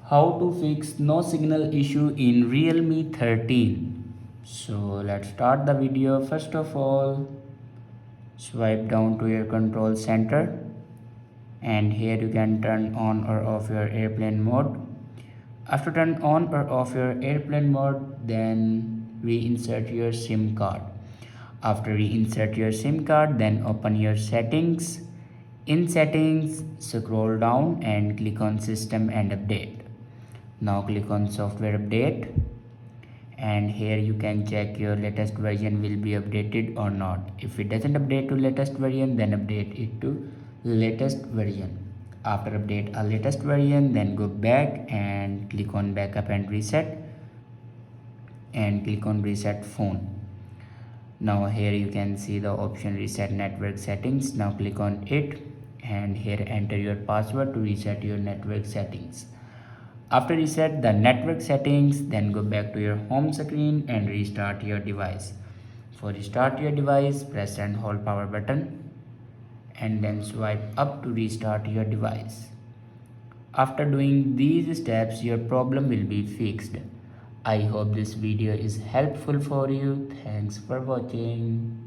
How to fix no signal issue in Realme 13. So let's start the video. First of all, swipe down to your control center, and here you can turn on or off your airplane mode. After turn on or off your airplane mode, then reinsert your SIM card. After reinsert your SIM card, then open your settings. In settings, scroll down and click on system and update. Now click on software update, and here you can check your latest version will be updated or not. If it doesn't update to latest version, then update it to latest version. After update a latest version, then go back and click on backup and reset, and click on reset phone. Now here you can see the option reset network settings. Now click on it, and here enter your password to reset your network settings. After reset the network settings, then go back to your home screen and restart your device. For restart your device, press and hold power button and then swipe up to restart your device. After doing these steps, your problem will be fixed. I hope this video is helpful for you. Thanks for watching.